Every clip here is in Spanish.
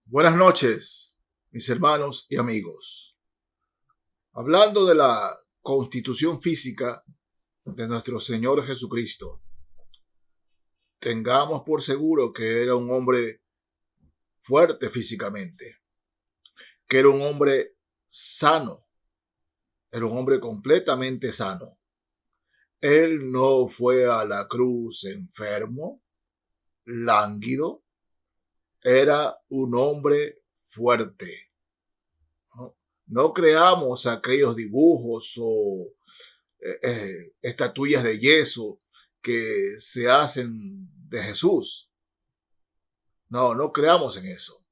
Buenas noches, mis hermanos y amigos. Hablando de la constitución física de nuestro Señor Jesucristo, tengamos por seguro que era un hombre fuerte físicamente, que era un hombre sano, era un hombre completamente sano. Él no fue a la cruz enfermo, lánguido, era un hombre fuerte. No creamos aquellos dibujos o estatuillas de yeso que se hacen de Jesús. No creamos en eso.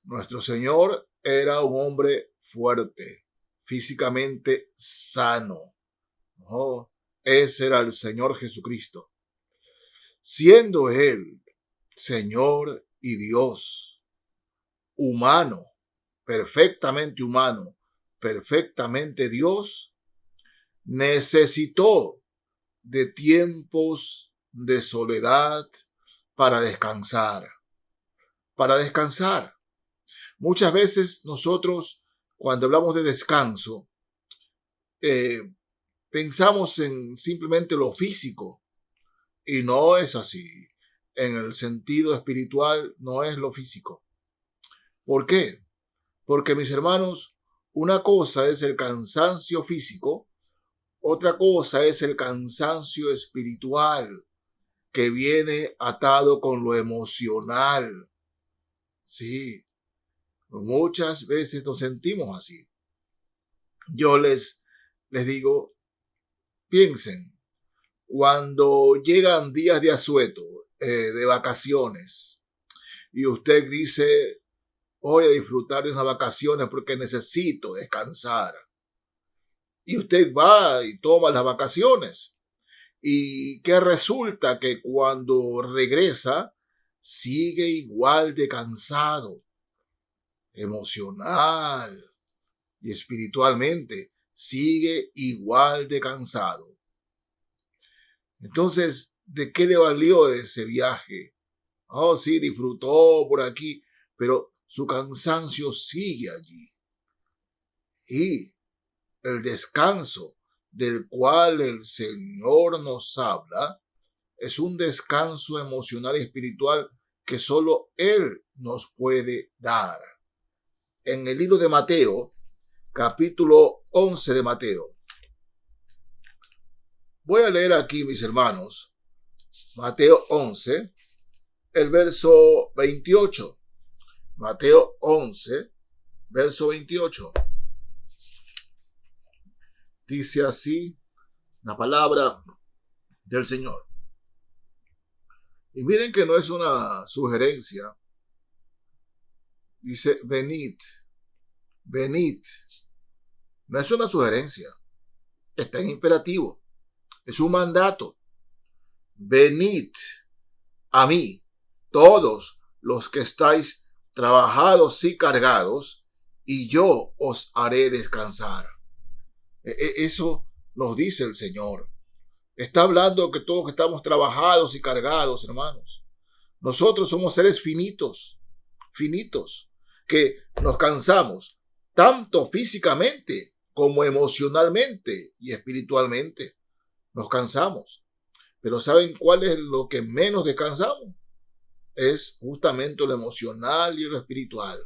Nuestro Señor era un hombre fuerte, físicamente sano. ¿No? Ese era el Señor Jesucristo. Siendo Él Señor y Dios, humano, perfectamente Dios, necesitó de tiempos de soledad para descansar. Muchas veces nosotros, cuando hablamos de descanso, pensamos en simplemente lo físico, y no es así. En el sentido espiritual no es lo físico. ¿Por qué? Porque, mis hermanos, una cosa es el cansancio físico, otra cosa es el cansancio espiritual, que viene atado con lo emocional. Sí, muchas veces nos sentimos así. Yo les digo, piensen, cuando llegan días de asueto, de vacaciones, y usted dice, voy a disfrutar de unas vacaciones porque necesito descansar. Y usted va y toma las vacaciones. Y que resulta que cuando regresa, sigue igual de cansado, emocional y espiritualmente, sigue igual de cansado. Entonces, ¿de qué le valió ese viaje? Oh, sí, disfrutó por aquí, pero su cansancio sigue allí. Y el descanso del cual el Señor nos habla es un descanso emocional y espiritual que solo Él nos puede dar. En el libro de Mateo, capítulo 11 de Mateo, voy a leer aquí, mis hermanos, Mateo 11, el verso 28. Mateo 11, verso 28. Dice así la palabra del Señor. Y miren que no es una sugerencia. Dice, venid. No es una sugerencia. Está en imperativo. Es un mandato. Venid a mí, todos los que estáis trabajados y cargados, y yo os haré descansar. Eso nos dice el Señor. Está hablando que todos que estamos trabajados y cargados, hermanos. Nosotros somos seres finitos, que nos cansamos, tanto físicamente como emocionalmente y espiritualmente. Nos cansamos. Pero ¿saben cuál es lo que menos descansamos? Es justamente lo emocional y lo espiritual.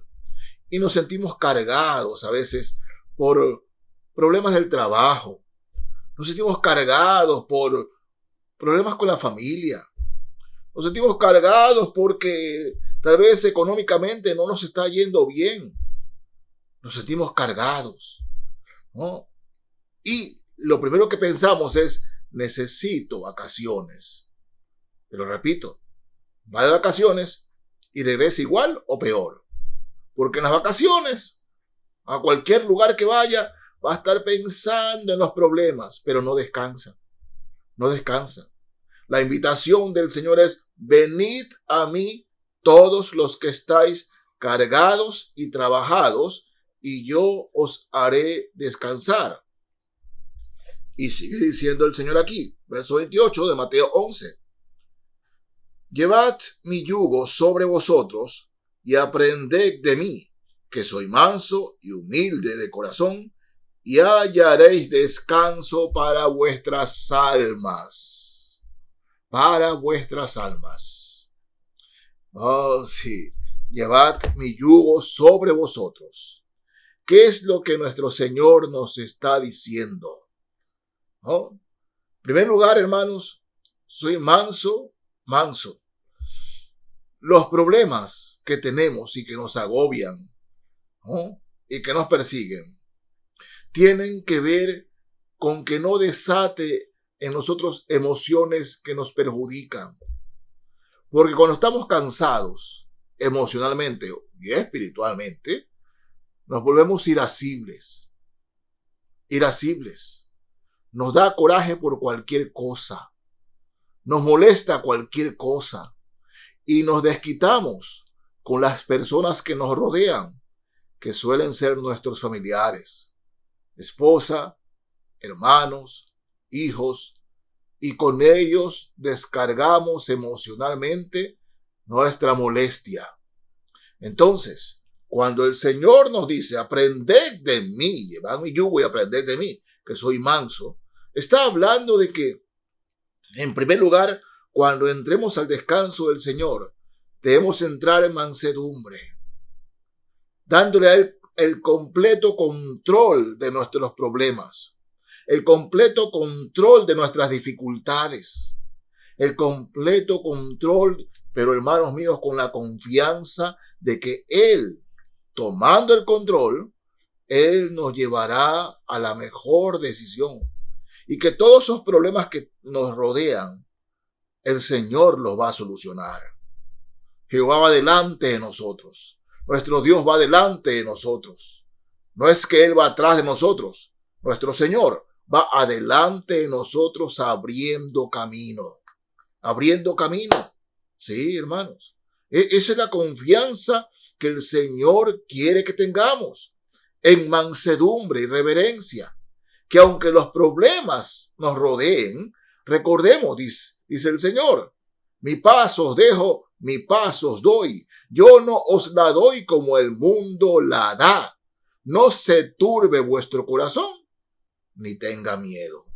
Y nos sentimos cargados a veces por problemas del trabajo. Nos sentimos cargados por problemas con la familia. Nos sentimos cargados porque tal vez económicamente no nos está yendo bien. Nos sentimos cargados, ¿no? Y lo primero que pensamos es, necesito vacaciones. Pero repito, va de vacaciones y regresa igual o peor. Porque en las vacaciones, a cualquier lugar que vaya, va a estar pensando en los problemas, pero no descansa. La invitación del Señor es, venid a mí todos los que estáis cargados y trabajados, y yo os haré descansar. Y sigue diciendo el Señor aquí, verso 28 de Mateo 11. Llevad mi yugo sobre vosotros y aprended de mí, que soy manso y humilde de corazón, y hallaréis descanso para vuestras almas. Para vuestras almas. Oh, sí. Llevad mi yugo sobre vosotros. ¿Qué es lo que nuestro Señor nos está diciendo? ¿Oh? En primer lugar, hermanos, soy manso. Los problemas que tenemos y que nos agobian, ¿no?, y que nos persiguen, tienen que ver con que no desate en nosotros emociones que nos perjudican. Porque cuando estamos cansados emocionalmente y espiritualmente, nos volvemos irascibles. Nos da coraje por cualquier cosa. Nos molesta cualquier cosa. Y nos desquitamos con las personas que nos rodean, que suelen ser nuestros familiares, esposa, hermanos, hijos, y con ellos descargamos emocionalmente nuestra molestia. Entonces, cuando el Señor nos dice, aprended de mí, llevad mi yugo y aprended de mí, que soy manso, está hablando de que, en primer lugar, cuando entremos al descanso del Señor, debemos entrar en mansedumbre, dándole a Él el completo control de nuestros problemas, el completo control de nuestras dificultades, el completo control, pero hermanos míos, con la confianza de que Él, tomando el control, Él nos llevará a la mejor decisión y que todos esos problemas que nos rodean, el Señor los va a solucionar. Jehová va delante de nosotros. Nuestro Dios va delante de nosotros. No es que Él va atrás de nosotros. Nuestro Señor va adelante de nosotros abriendo camino. Abriendo camino. Sí, hermanos. Esa es la confianza que el Señor quiere que tengamos. En mansedumbre y reverencia. Que aunque los problemas nos rodeen, recordemos, dice el Señor, mi paz os dejo, mi paz os doy. Yo no os la doy como el mundo la da. No se turbe vuestro corazón, ni tenga miedo.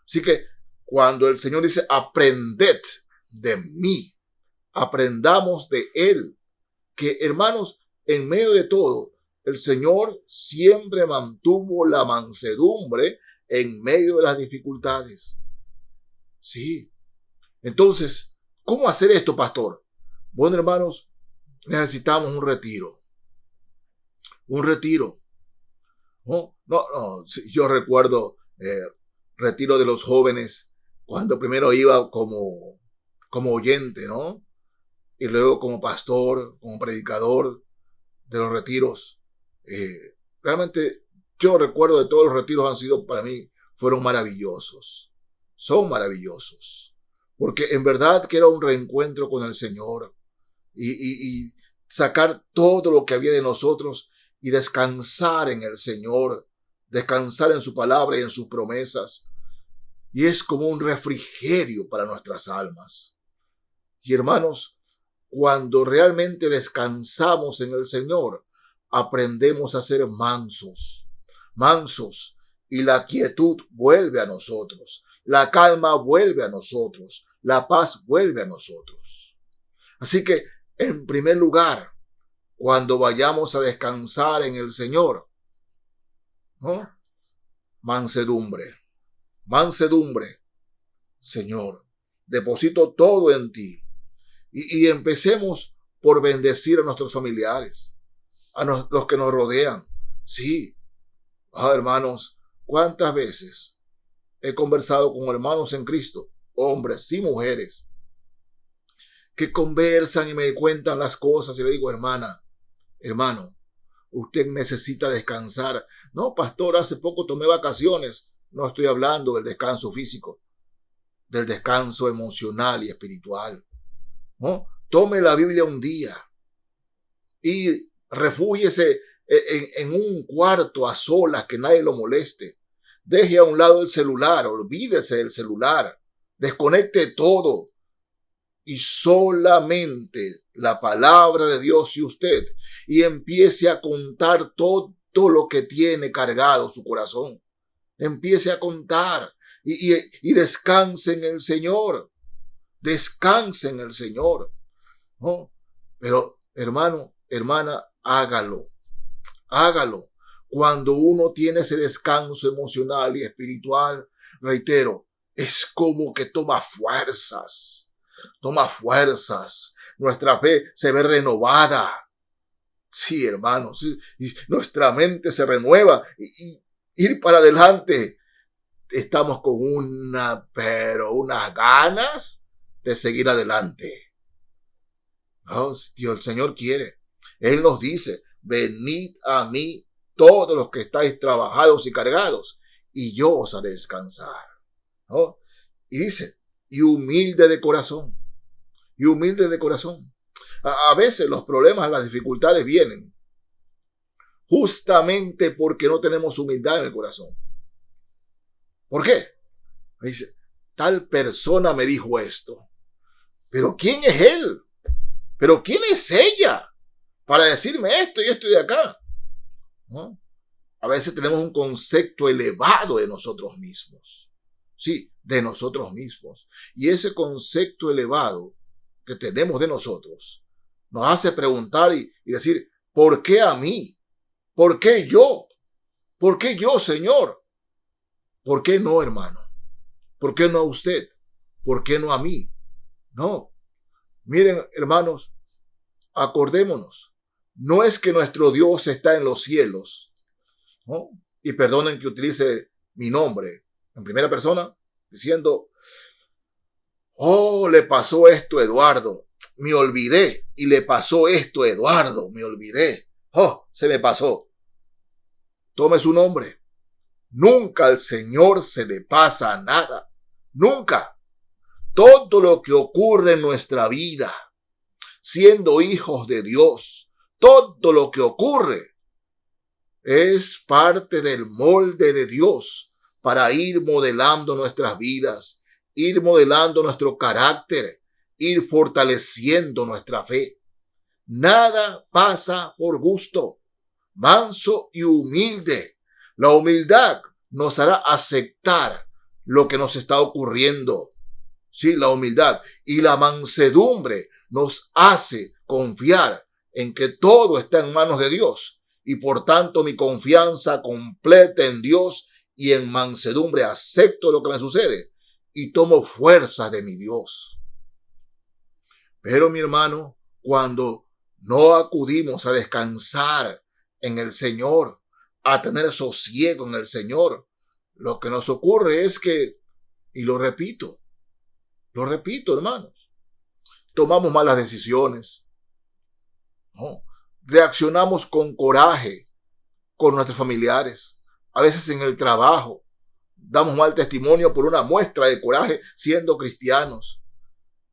Así que cuando el Señor dice, aprended de mí, aprendamos de Él. Que, hermanos, en medio de todo, el Señor siempre mantuvo la mansedumbre en medio de las dificultades. Sí. Entonces, ¿cómo hacer esto, pastor? Bueno, hermanos, necesitamos un retiro. Un retiro. No, yo recuerdo retiro de los jóvenes cuando primero iba como oyente, ¿no? Y luego como pastor, como predicador de los retiros. Realmente yo recuerdo de todos los retiros han sido para mí, fueron maravillosos. Son maravillosos. Porque en verdad que era un reencuentro con el Señor. Y sacar todo lo que había de nosotros y descansar en el Señor. Descansar en su palabra y en sus promesas. Y es como un refrigerio para nuestras almas. Y hermanos, cuando realmente descansamos en el Señor, aprendemos a ser mansos, y la quietud vuelve a nosotros, la calma vuelve a nosotros, la paz vuelve a nosotros. Así que, en primer lugar, cuando vayamos a descansar en el Señor, ¿no? Mansedumbre, Señor, deposito todo en ti. Y empecemos por bendecir a nuestros familiares, los que nos rodean. Sí, hermanos, ¿cuántas veces he conversado con hermanos en Cristo, hombres y mujeres, que conversan y me cuentan las cosas y le digo, hermano, usted necesita descansar. No, pastor, hace poco tomé vacaciones. No estoy hablando del descanso físico, del descanso emocional y espiritual. ¿No? Tome la Biblia un día y refúgiese en un cuarto a solas, que nadie lo moleste. Deje a un lado el celular, olvídese del celular, desconecte todo y solamente la palabra de Dios y usted, y empiece a contar todo lo que tiene cargado su corazón. Empiece a contar y descanse en el Señor. Descanse en el Señor. ¿No? Pero, hermano, hermana, hágalo. Hágalo. Cuando uno tiene ese descanso emocional y espiritual, reitero, es como que toma fuerzas. Toma fuerzas. Nuestra fe se ve renovada. Sí, hermanos, sí, nuestra mente se renueva y ir para adelante. Estamos con unas ganas de seguir adelante. Oh, Dios, el Señor quiere. Él nos dice, venid a mí todos los que estáis trabajados y cargados, y yo os haré descansar. ¿No? Y dice, y humilde de corazón. Y humilde de corazón. A veces los problemas, las dificultades vienen justamente porque no tenemos humildad en el corazón. ¿Por qué? Me dice, tal persona me dijo esto. ¿Pero quién es él? ¿Pero quién es ella para decirme esto y esto y de acá? ¿No? A veces tenemos un concepto elevado de nosotros mismos. Sí, de nosotros mismos. Y ese concepto elevado que tenemos de nosotros nos hace preguntar y decir, ¿por qué a mí? ¿Por qué yo? ¿Por qué yo, Señor? ¿Por qué no, hermano? ¿Por qué no a usted? ¿Por qué no a mí? No. Miren, hermanos, acordémonos. No es que nuestro Dios está en los cielos, ¿no? Y perdonen que utilice mi nombre en primera persona, diciendo, oh, le pasó esto a Eduardo. Me olvidé. Y le pasó esto a Eduardo. Me olvidé. Oh, se me pasó. Tome su nombre. Nunca al Señor se le pasa nada. Nunca. Todo lo que ocurre en nuestra vida, siendo hijos de Dios, todo lo que ocurre es parte del molde de Dios para ir modelando nuestras vidas, ir modelando nuestro carácter, ir fortaleciendo nuestra fe. Nada pasa por gusto. Manso y humilde. La humildad nos hará aceptar lo que nos está ocurriendo. Sí, la humildad. Y la mansedumbre nos hace confiar en que todo está en manos de Dios. Y por tanto mi confianza completa en Dios y en mansedumbre acepto lo que me sucede y tomo fuerza de mi Dios. Pero mi hermano, cuando no acudimos a descansar en el Señor, a tener sosiego en el Señor, lo que nos ocurre es que, y lo repito, hermanos, tomamos malas decisiones, ¿no? Reaccionamos con coraje con nuestros familiares, a veces en el trabajo, damos mal testimonio por una muestra de coraje siendo cristianos.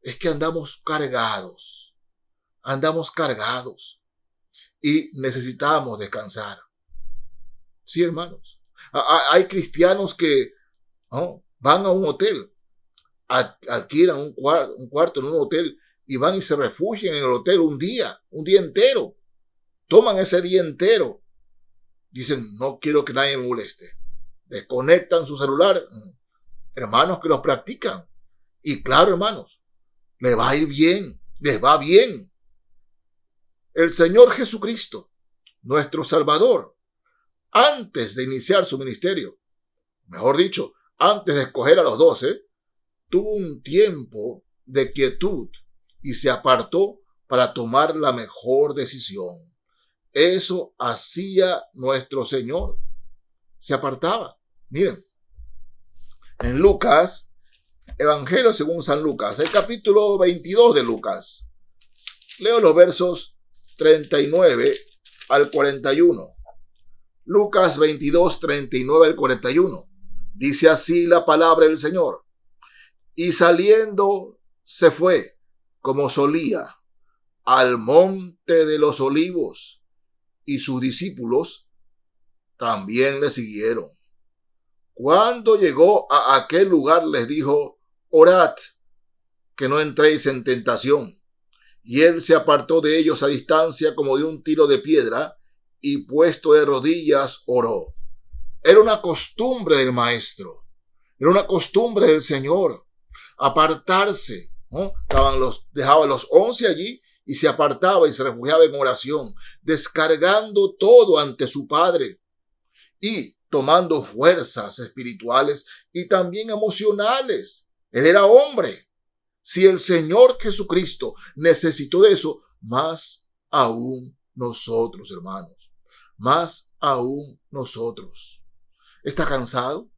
Es que andamos cargados y necesitamos descansar. Sí, hermanos. Hay cristianos que van a un hotel, alquilan un cuarto en un hotel y van y se refugian en el hotel un día entero. Toman ese día entero. Dicen, no quiero que nadie me moleste. Desconectan su celular. Hermanos que los practican. Y claro, hermanos, les va a ir bien, les va bien. El Señor Jesucristo, nuestro Salvador, antes de iniciar su ministerio, mejor dicho, antes de escoger a los 12, tuvo un tiempo de quietud y se apartó para tomar la mejor decisión. Eso hacía nuestro Señor. Se apartaba. Miren, en Lucas, Evangelio según San Lucas, el capítulo 22 de Lucas. Leo los versos 39 al 41. Lucas 22, 39 al 41. Dice así la palabra del Señor. Y saliendo se fue, como solía, al monte de los olivos, y sus discípulos también le siguieron. Cuando llegó a aquel lugar les dijo, orad, que no entréis en tentación. Y él se apartó de ellos a distancia como de un tiro de piedra, y puesto de rodillas oró. Era una costumbre del maestro, era una costumbre del Señor, apartarse, ¿no? Dejaba los 11 allí y se apartaba y se refugiaba en oración, descargando todo ante su Padre y tomando fuerzas espirituales y también emocionales. Él era hombre. Si el Señor Jesucristo necesitó de eso, más aún nosotros, hermanos, más aún nosotros. ¿Está cansado?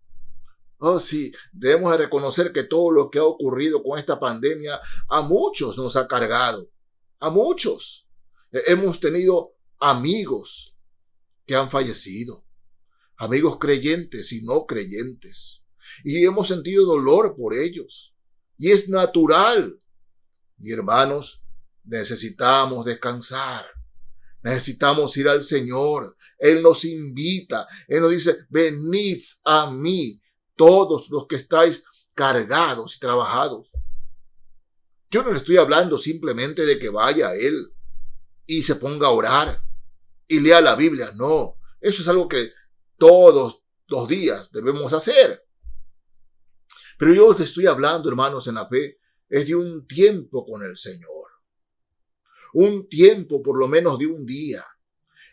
Oh, sí, debemos de reconocer que todo lo que ha ocurrido con esta pandemia a muchos nos ha cargado. A muchos. Hemos tenido amigos que han fallecido. Amigos creyentes y no creyentes. Y hemos sentido dolor por ellos. Y es natural. Y hermanos, necesitamos descansar. Necesitamos ir al Señor. Él nos invita. Él nos dice, venid a mí, todos los que estáis cargados y trabajados. Yo no le estoy hablando simplemente de que vaya a Él y se ponga a orar y lea la Biblia. No, eso es algo que todos los días debemos hacer. Pero yo te estoy hablando, hermanos, en la fe, es de un tiempo con el Señor. Un tiempo, por lo menos de un día,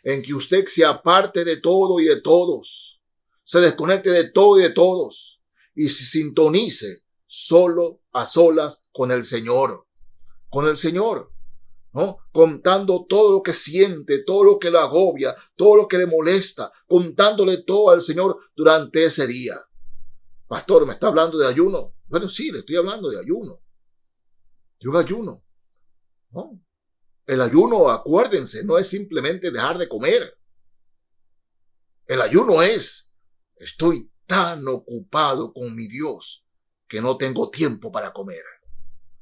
en que usted se aparte de todo y de todos, se desconecte de todo y de todos, y se sintonice solo a solas con el Señor, ¿no? Contando todo lo que siente, todo lo que lo agobia, todo lo que le molesta, contándole todo al Señor durante ese día. Pastor, ¿me está hablando de ayuno? Bueno, sí, le estoy hablando de ayuno. De un ayuno, ¿no? El ayuno, acuérdense, no es simplemente dejar de comer. El ayuno es, estoy tan ocupado con mi Dios que no tengo tiempo para comer.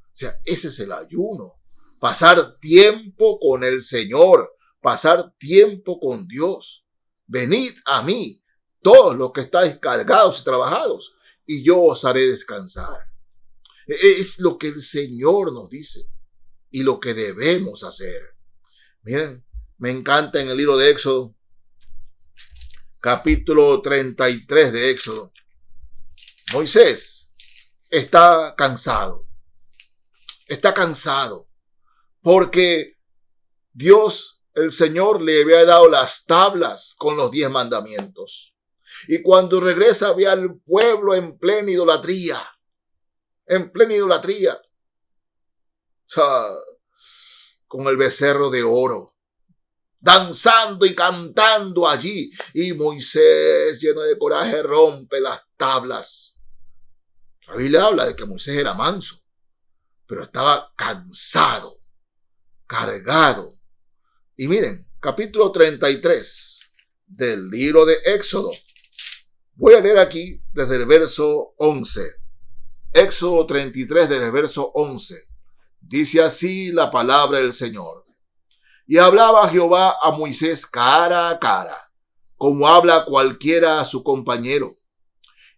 O sea, ese es el ayuno. Pasar tiempo con el Señor, pasar tiempo con Dios. Venid a mí, todos los que estáis cargados y trabajados, y yo os haré descansar. Es lo que el Señor nos dice y lo que debemos hacer. Miren, me encanta en el libro de Éxodo, capítulo 33 de Éxodo. Moisés está cansado. Está cansado porque Dios, el Señor, le había dado las tablas con los 10 mandamientos. Y cuando regresa ve al pueblo en plena idolatría. En plena idolatría. O sea, con el becerro de oro. Danzando y cantando allí. Y Moisés, lleno de coraje, rompe las tablas. La Biblia habla de que Moisés era manso, pero estaba cansado, cargado. Y miren, capítulo 33 del libro de Éxodo. Voy a leer aquí desde el verso 11. Éxodo 33 desde el verso 11. Dice así la palabra del Señor. Y hablaba Jehová a Moisés cara a cara, como habla cualquiera a su compañero.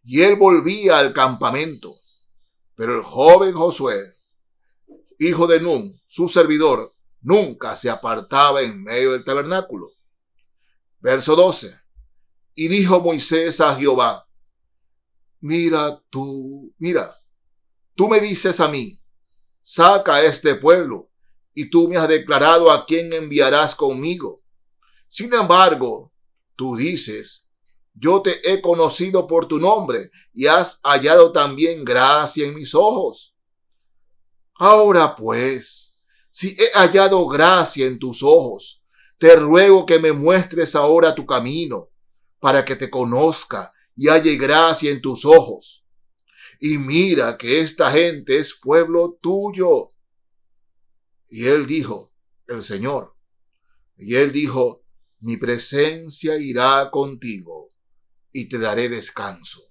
Y él volvía al campamento. Pero el joven Josué, hijo de Nun, su servidor, nunca se apartaba en medio del tabernáculo. Verso 12. Y dijo Moisés a Jehová, mira, tú me dices a mí, saca a este pueblo, y tú me has declarado a quién enviarás conmigo. Sin embargo, tú dices, yo te he conocido por tu nombre, y has hallado también gracia en mis ojos. Ahora pues, si he hallado gracia en tus ojos, te ruego que me muestres ahora tu camino, para que te conozca y halle gracia en tus ojos. Y mira que esta gente es pueblo tuyo. Y él dijo, el Señor, y él dijo, mi presencia irá contigo y te daré descanso.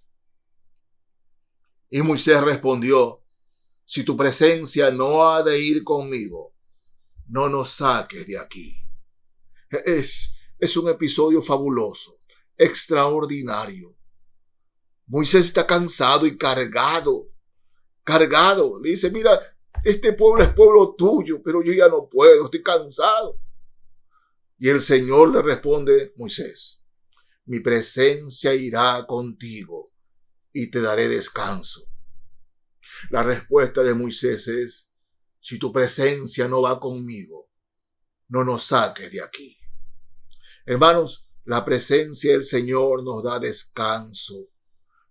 Y Moisés respondió, si tu presencia no ha de ir conmigo, no nos saques de aquí. Es un episodio fabuloso, extraordinario. Moisés está cansado y cargado. Le dice, mira, Este pueblo es pueblo tuyo, pero yo ya no puedo, estoy cansado. Y el Señor le responde, Moisés, mi presencia irá contigo y te daré descanso. La respuesta de Moisés es, si tu presencia no va conmigo, no nos saques de aquí. Hermanos, la presencia del Señor nos da descanso.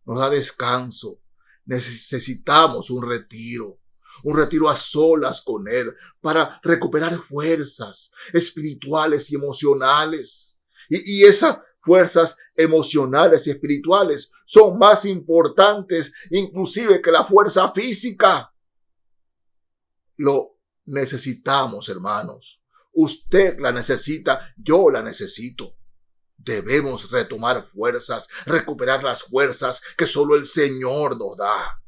Nos da descanso. Necesitamos un retiro a solas con Él para recuperar fuerzas espirituales y emocionales. Y esas fuerzas emocionales y espirituales son más importantes inclusive que la fuerza física. Lo necesitamos, hermanos. Usted la necesita, yo la necesito. Debemos retomar fuerzas, recuperar las fuerzas que solo el Señor nos da.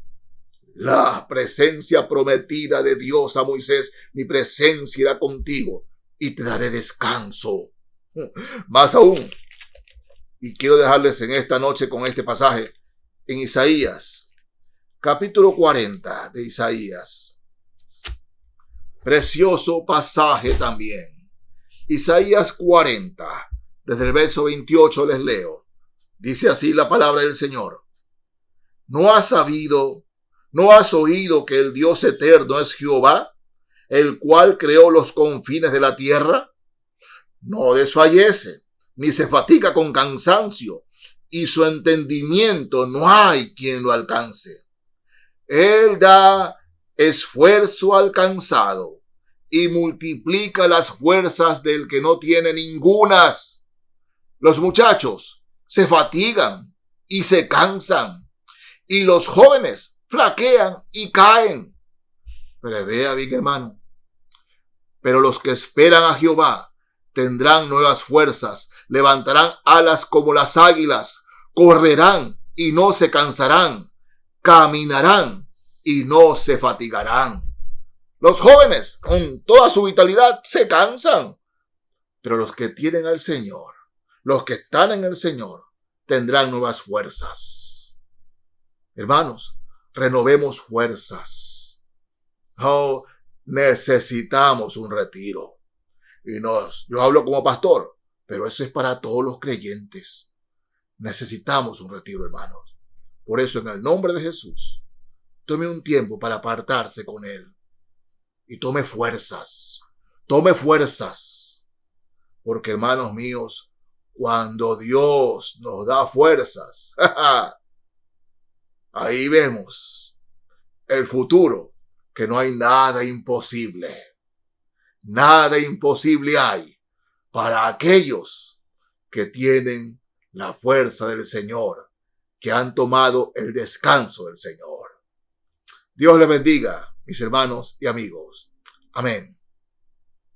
La presencia prometida de Dios a Moisés, mi presencia irá contigo y te daré descanso. Más aún, y quiero dejarles en esta noche con este pasaje, en Isaías, capítulo 40 de Isaías. Precioso pasaje también. Isaías 40, desde el verso 28 les leo. Dice así la palabra del Señor. ¿No has oído que el Dios eterno es Jehová, el cual creó los confines de la tierra? No desfallece, ni se fatiga con cansancio, y su entendimiento no hay quien lo alcance. Él da esfuerzo al cansado y multiplica las fuerzas del que no tiene ningunas. Los muchachos se fatigan y se cansan, y los jóvenes flaquean y caen. Pero vea bien, hermano. Pero los que esperan a Jehová tendrán nuevas fuerzas, levantarán alas como las águilas, correrán y no se cansarán, caminarán y no se fatigarán. Los jóvenes, con toda su vitalidad, se cansan. Pero los que tienen al Señor, los que están en el Señor, tendrán nuevas fuerzas. Hermanos, renovemos fuerzas. Oh, necesitamos un retiro. Yo hablo como pastor, pero eso es para todos los creyentes. Necesitamos un retiro, hermanos. Por eso, en el nombre de Jesús, tome un tiempo para apartarse con Él. Y tome fuerzas. Tome fuerzas. Porque, hermanos míos, cuando Dios nos da fuerzas, ahí vemos el futuro, que no hay nada imposible. Nada imposible hay para aquellos que tienen la fuerza del Señor, que han tomado el descanso del Señor. Dios les bendiga, mis hermanos y amigos. Amén.